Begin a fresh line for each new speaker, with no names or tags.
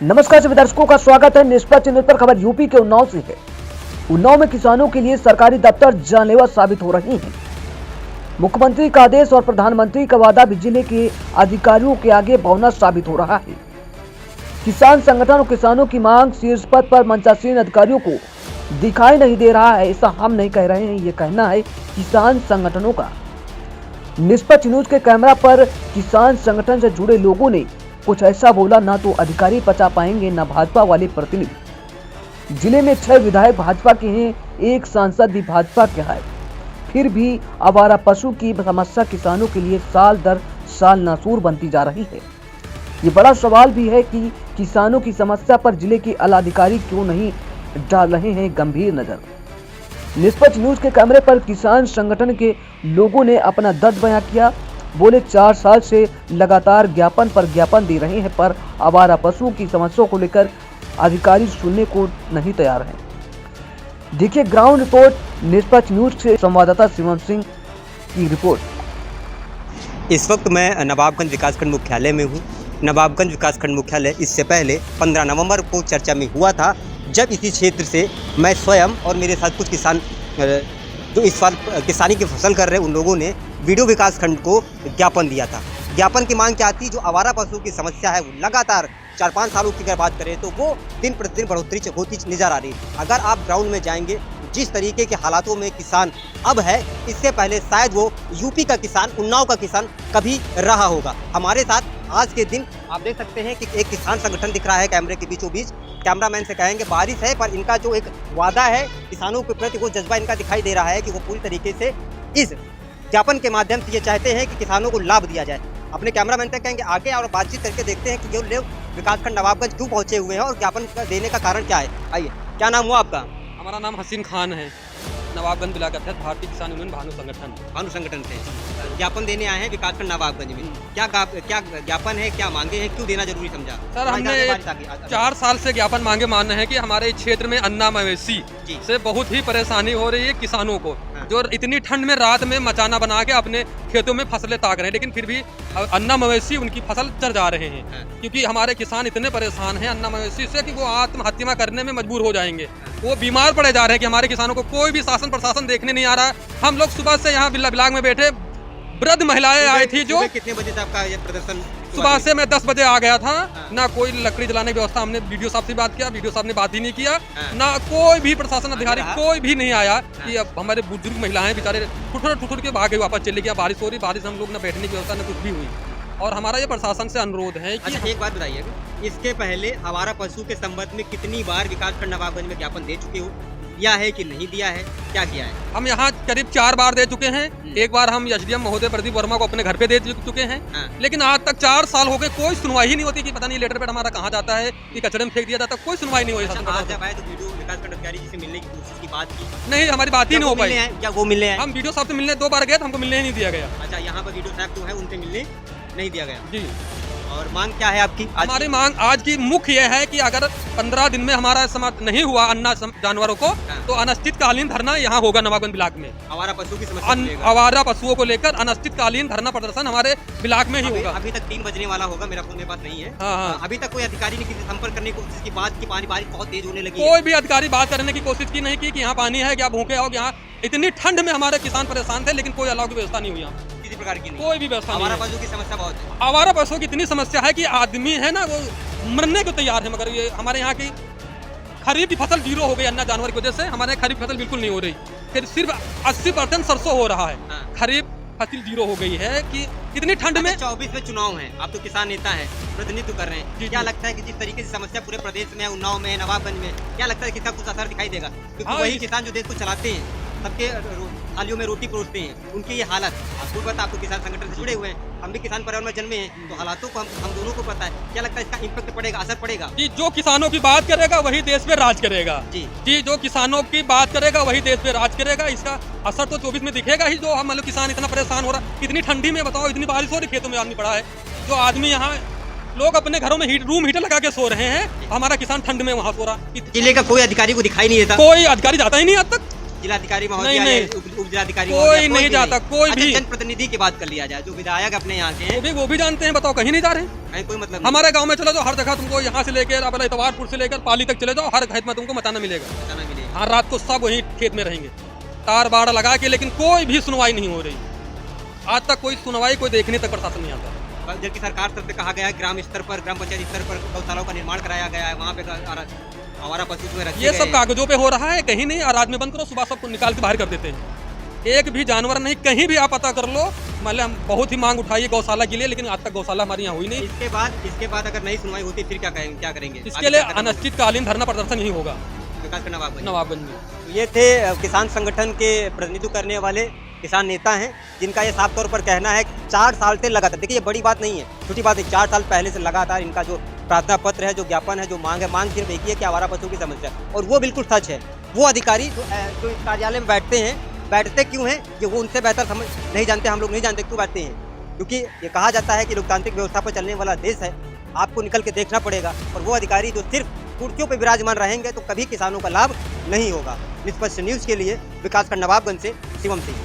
नमस्कार सभी दर्शकों का स्वागत है निष्पक्ष न्यूज पर। खबर यूपी के उन्नाव से है। उन्नाव में किसानों के लिए सरकारी दफ्तर जानलेवा साबित हो रही हैं। मुख्यमंत्री का आदेश और प्रधानमंत्री का वादा भी जिले के अधिकारियों के आगे बहुना साबित हो रहा है। किसान संगठन और किसानों की मांग शीर्ष पद पर मंचासीन अधिकारियों को दिखाई नहीं दे रहा है। ऐसा हम नहीं कह रहे हैं, ये कहना है किसान संगठनों का। निष्पक्ष न्यूज के कैमरा पर किसान संगठन से जुड़े लोगों ने कुछ ऐसा बोला, ना तो अधिकारी बचा पाएंगे ना भाजपा वाले प्रतिनिधि। जिले में 6 विधायक भाजपा के हैं, 1 सांसद भी भाजपा के है। फिर भी आवारा पशु की समस्या किसानों के लिए साल दर साल नासूर बनती जा रही है। ये बड़ा सवाल भी है कि किसानों की समस्या पर जिले के आलाधिकारी क्यों नहीं डाल रहे हैं गंभीर नजर। निष्पक्ष न्यूज के कैमरे पर किसान संगठन के लोगों ने अपना दर्द बयां किया। बोले 4 साल से लगातार ज्ञापन पर ज्ञापन दे रहे हैं, पर आवारा पशुओं की समस्याओं को लेकर अधिकारी सुनने को नहीं तैयार हैं। देखिए ग्राउंड रिपोर्ट निष्पक्ष न्यूज से संवाददाता शिवम सिंह की रिपोर्ट।
इस वक्त मैं नवाबगंज विकासखंड मुख्यालय में हूँ। नवाबगंज विकासखंड मुख्यालय इससे पहले 15 नवंबर को चर्चा में हुआ था, जब इसी क्षेत्र से मैं स्वयं और मेरे साथ कुछ किसान जो इस साल किसानी की फसल कर रहे हैं, उन लोगों ने वीडियो विकासखंड को ज्ञापन दिया था। ज्ञापन की मांग क्या थी? जो आवारा पशुओं की समस्या है वो लगातार 4-5 सालों की अगर बात करें तो वो दिन प्रतिदिन बढ़ोतरी होती नजर आ रही है। अगर आप ग्राउंड में जाएंगे, जिस तरीके के हालातों में किसान अब है, इससे पहले शायद वो यूपी का किसान, उन्नाव का किसान कभी रहा होगा। हमारे साथ आज के दिन आप देख सकते हैं कि एक किसान संगठन दिख रहा है कैमरे के बीचों बीच। कैमरामैन से कहेंगे बारिश है, पर इनका जो एक वादा है किसानों के प्रति, वो जज्बा इनका दिखाई दे रहा है कि वो पूरी तरीके से इस ज्ञापन के माध्यम से ये चाहते हैं कि किसानों को लाभ दिया जाए। अपने कैमरामैन से कहेंगे आगे और बातचीत करके देखते हैं कि जो लोग विकासखंड नवाबगंज क्यों पहुंचे हुए हैं और ज्ञापन देने का कारण क्या है। आइए, क्या नाम हुआ आपका?
हमारा नाम हसीन खान है। नवाबगंज ब्लॉक अध्यक्ष भारतीय किसान यूनियन भानु संगठन
से ज्ञापन देने आए हैं विकासखंड नवाबगंज में। क्या ज्ञापन है, क्या मांगे हैं, क्यों देना जरूरी समझा?
सर, हमने 4 साल से ज्ञापन मांगे मान है कि हमारे क्षेत्र में अन्ना मवेशी से बहुत ही परेशानी हो रही है किसानों को। जो इतनी ठंड में रात में मचाना बना के अपने खेतों में फसलें ताक रहे हैं, लेकिन फिर भी अन्ना मवेशी उनकी फसल चर जा रहे हैं। क्योंकि हमारे किसान इतने परेशान हैं अन्ना मवेशी से कि वो आत्महत्या करने में मजबूर हो जाएंगे। वो बीमार पड़े जा रहे हैं कि हमारे किसानों को कोई भी शासन प्रशासन देखने नहीं आ रहा। हम लोग सुबह से यहाँ ब्लॉक में बैठे, वृद्ध महिलाएं आई थी। जो
कितने बजे से आपका ये प्रदर्शन?
सुबह से मैं 10 बजे आ गया था। ना कोई लकड़ी जलाने की व्यवस्था, हमने वीडियो साहब से बात किया, वीडियो साहब ने बात ही नहीं किया। ना कोई भी प्रशासन अधिकारी कोई भी नहीं आया कि अब हमारे बुजुर्ग महिलाएं बेचारे ठुठुर के भागे वापस चले गया। बारिश हो रही, बारिश हम लोग ना बैठने की व्यवस्था न कुछ भी हुई। और हमारा ये प्रशासन से अनुरोध है कि
एक बात बताइए, इसके पहले आवारा पशु के संबंध में कितनी बार विकासखंड नवाबगंज में ज्ञापन दे चुके हो, या है कि नहीं दिया है, क्या किया है?
हम यहाँ करीब 4 बार दे चुके हैं। एक बार हम एसडीएम महोदय प्रदीप वर्मा को अपने घर पे दे चुके हैं। लेकिन आज तक 4 साल हो गए, कोई सुनवाई ही नहीं होती कि पता नहीं लेटर पैड हमारा कहाँ जाता है कि कचरे में फेंक दिया जाता है, कोई सुनवाई नहीं हुई।
जब आए तो वीडियो विकासखंड अधिकारी जी से मिलने की कोशिश की, बात की
नहीं, हमारी बात ही नहीं हो पाई।
क्या वो मिलने आए?
हम वीडियो साहब से मिलने 2 बार गए, हमको मिलने ही नहीं दिया गया।
अच्छा, यहाँ पर वीडियो साहब जो है उनसे मिलने नहीं दिया गया
जी।
और मांग क्या है आपकी?
हमारी मांग आज की मुख्य यह है कि अगर 15 दिन में हमारा समाप्त नहीं हुआ अन्ना जानवरों को, तो अनिश्चितकालीन धरना यहाँ होगा नवाबगंज ब्लॉक में।
आवारा पशु की समस्या,
आवारा पशुओं को लेकर अनिश्चितकालीन धरना प्रदर्शन हमारे ब्लॉक में ही होगा।
अभी तक 3 बजने वाला होगा, मेरा फोन मेरे पास नहीं है।
हाँ।
अभी तक कोई अधिकारी ने किसी संपर्क करने की कोशिश की? बात की, पानी बारिश बहुत तेज होने लगी,
कोई भी अधिकारी बात करने की कोशिश की नहीं की कि यहाँ पानी है, क्या भूखे हो। यहाँ इतनी ठंड में हमारे किसान परेशान थे, लेकिन कोई अलाव की व्यवस्था नहीं हुई यहाँ,
किसी प्रकार की नहीं,
कोई भी व्यवस्था नहीं।
आवारा पशु की समस्या बहुत है।
आवारा पशुओं की इतनी समस्या है कि आदमी है ना, वो मरने को तैयार है। मगर ये हमारे यहाँ की खरीफ की फसल 0 हो गई अन्ना जानवर की वजह से। हमारे यहाँ खरीफ फसल बिल्कुल नहीं हो रही, फिर सिर्फ 80% सरसों हो रहा है। खरीफ फसल 0 हो गई है कि इतनी ठंड में।
24 में चुनाव है, आप तो किसान नेता हैं, प्रतिनिधित्व कर रहे हैं। क्या लगता है कि जिस तरीके से समस्या पूरे प्रदेश में, उन्नाव में, नवाबगंज में, क्या लगता है कि इसका कुछ असर दिखाई देगा? क्योंकि वही किसान जो देश को चलाते हैं, सबके थालियों में रोटी परोसते हैं, उनकी ये हालत आपको पता। आपको किसान संगठन से जुड़े हुए हैं, हम भी किसान परिवार में जन्मे हैं, तो हालातों को हम दोनों को पता है। क्या लगता है इसका इम्पैक्ट पड़ेगा, असर पड़ेगा?
जी, जो किसानों की बात करेगा वही देश पे राज करेगा। जी, जो किसानों की बात करेगा वही देश पे राज करेगा। इसका असर तो 24 में दिखेगा ही। जो हम किसान इतना परेशान हो रहा, इतनी ठंडी में बताओ, इतनी बारिश हो रही, खेतों में आदमी पड़ा है। जो आदमी यहाँ लोग अपने घरों में रूम हीटर लगा के सो रहे हैं, हमारा किसान ठंड में वहाँ सो रहा।
जिले का कोई अधिकारी को दिखाई नहीं देता,
कोई अधिकारी जाता ही नहीं आज तक।
जिलाधिकारी
नहीं,
महोदय
नहीं।
उप जिलाधिकारी
कोई
महोदय,
नहीं जाता, कोई
अच्छा,
भी।
जनप्रतिनिधि की बात कर लिया जाए, जो विधायक अपने यहाँ के हैं,
वो भी जानते हैं, बताओ कहीं नहीं जा रहे हैं।
कहीं कोई मतलब नहीं।
हमारे गांव में चलो तो हर जगह तुमको यहाँ से लेकर अपना इतवारपुर से लेकर पाली तक चले जाओ, हर खेत में तुमको मचाना मिलेगा।
बताना मिलेगा।
हाँ, रात को सब वहीं खेत में रहेंगे, तार बाड़ लगा के, लेकिन कोई भी सुनवाई नहीं हो रही। आज तक कोई सुनवाई, कोई देखने तक प्रशासन नहीं आता।
जबकि सरकार तरफ से कहा गया है ग्राम स्तर पर, ग्राम पंचायत स्तर पर गौशालाओं का निर्माण कराया गया है, वहाँ पे आवारा पशु जो है रखे
ये
गए
सब
हैं।
कागजों पे हो रहा है, कहीं नहीं। और रात में बंद करो, सुबह सबको निकाल के बाहर कर देते हैं। एक भी जानवर नहीं, कहीं भी आप पता कर लो। मतलब हम बहुत ही मांग उठाई गौशाला के लिए, लेकिन आज तक गौशाला हमारे यहाँ हुई नहीं।
इसके बाद अगर नहीं सुनवाई होती फिर क्या करेंगे?
इसके लिए अनिश्चितकालीन धरना प्रदर्शन ही होगा
विकास का
नवाबगंज में।
ये थे किसान संगठन के प्रतिनिधित्व करने वाले किसान नेता हैं, जिनका ये साफ तौर पर कहना है कि 4 साल से लगातार, देखिए ये बड़ी बात नहीं है, छोटी बात है, 4 साल पहले से लगातार इनका जो प्रार्थना पत्र है, जो ज्ञापन है, जो मांग है, मांग सिर्फ एक ही है कि आवारा पशुओं की समस्या, और वो बिल्कुल सच है। वो अधिकारी जो इस कार्यालय में बैठते क्यों हैं, ये वो उनसे बेहतर समझ नहीं जानते, हम लोग नहीं जानते क्यों बैठते हैं, क्योंकि ये कहा जाता है कि लोकतांत्रिक व्यवस्था पर चलने वाला देश है, आपको निकल के देखना पड़ेगा। और वो अधिकारी जो सिर्फ कुर्सियों पर विराजमान रहेंगे तो कभी किसानों का लाभ नहीं होगा। निष्पक्ष न्यूज़ के लिए विकास खंड नवाबगंज से शिवम सिंह।